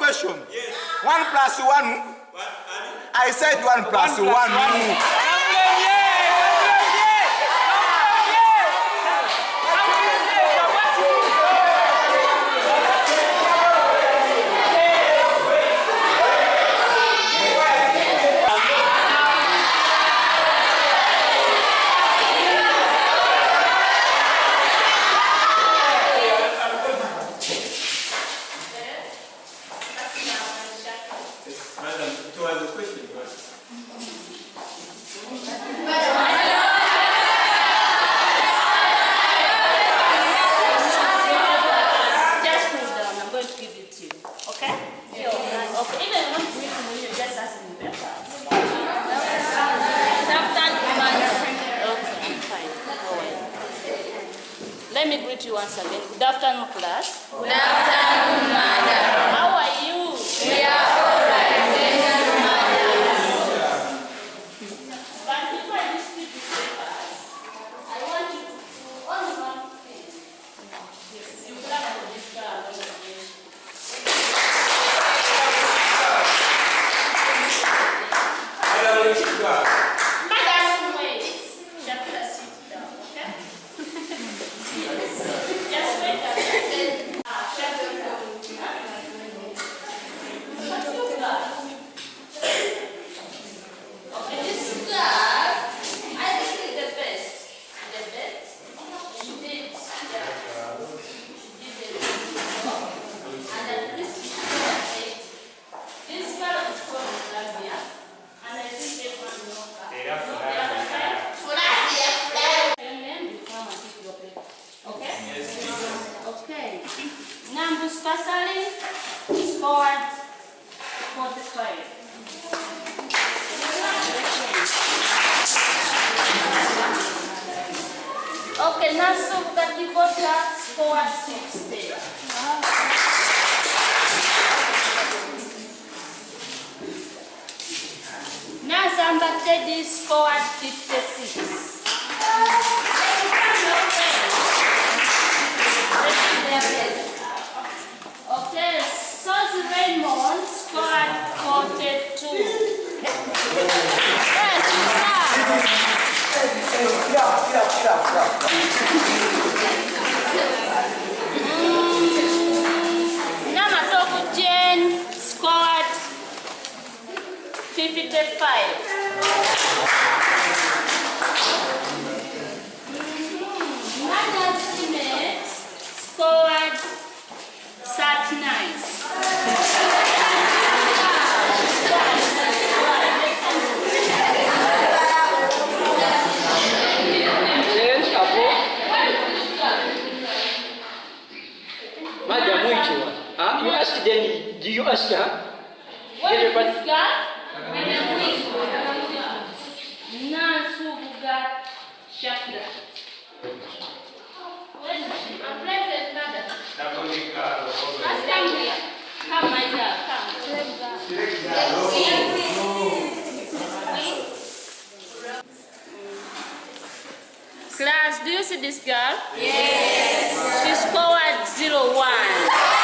Question. Yes. 1 plus 1. I said 1 plus 1. Let me greet you once again. Good afternoon, class. Good afternoon, madam. How are you? We are all right. Thank you, madam. But before I distribute the papers, I want you to do only one thing. Yes, you clap for this girl. Madam, wait. Shakira, sit down, okay? Just wait a second. Okay, this girl, I think is the best. The best. She did. She did it. And at least she said, this girl is called Flavia, and I think everyone knows her. They have okay? Yes. Okay. Nambus Kasali scored 45. Okay, Nasu Kakibota scored 60. Nazamba Teddy scored 56. Okay, Sozi Raymond scored 42. Namatoku Jane scored 55. Nana's teammate scored 39. Yes, Apo. then do you ask her? What is this guy? Shakira. I'm present, mother. Come here. Come, my girl. Come. Class, do you see this girl? Yes. She scored 0-1.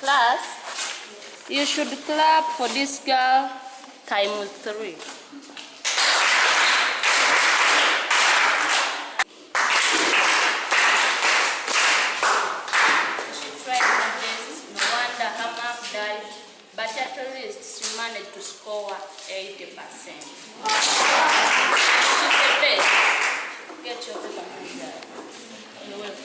Class, you should clap for this girl times 3. She tried her best, no wonder her mark died, but at least she managed to score 80%. She's the best. Get your paper here. You're welcome.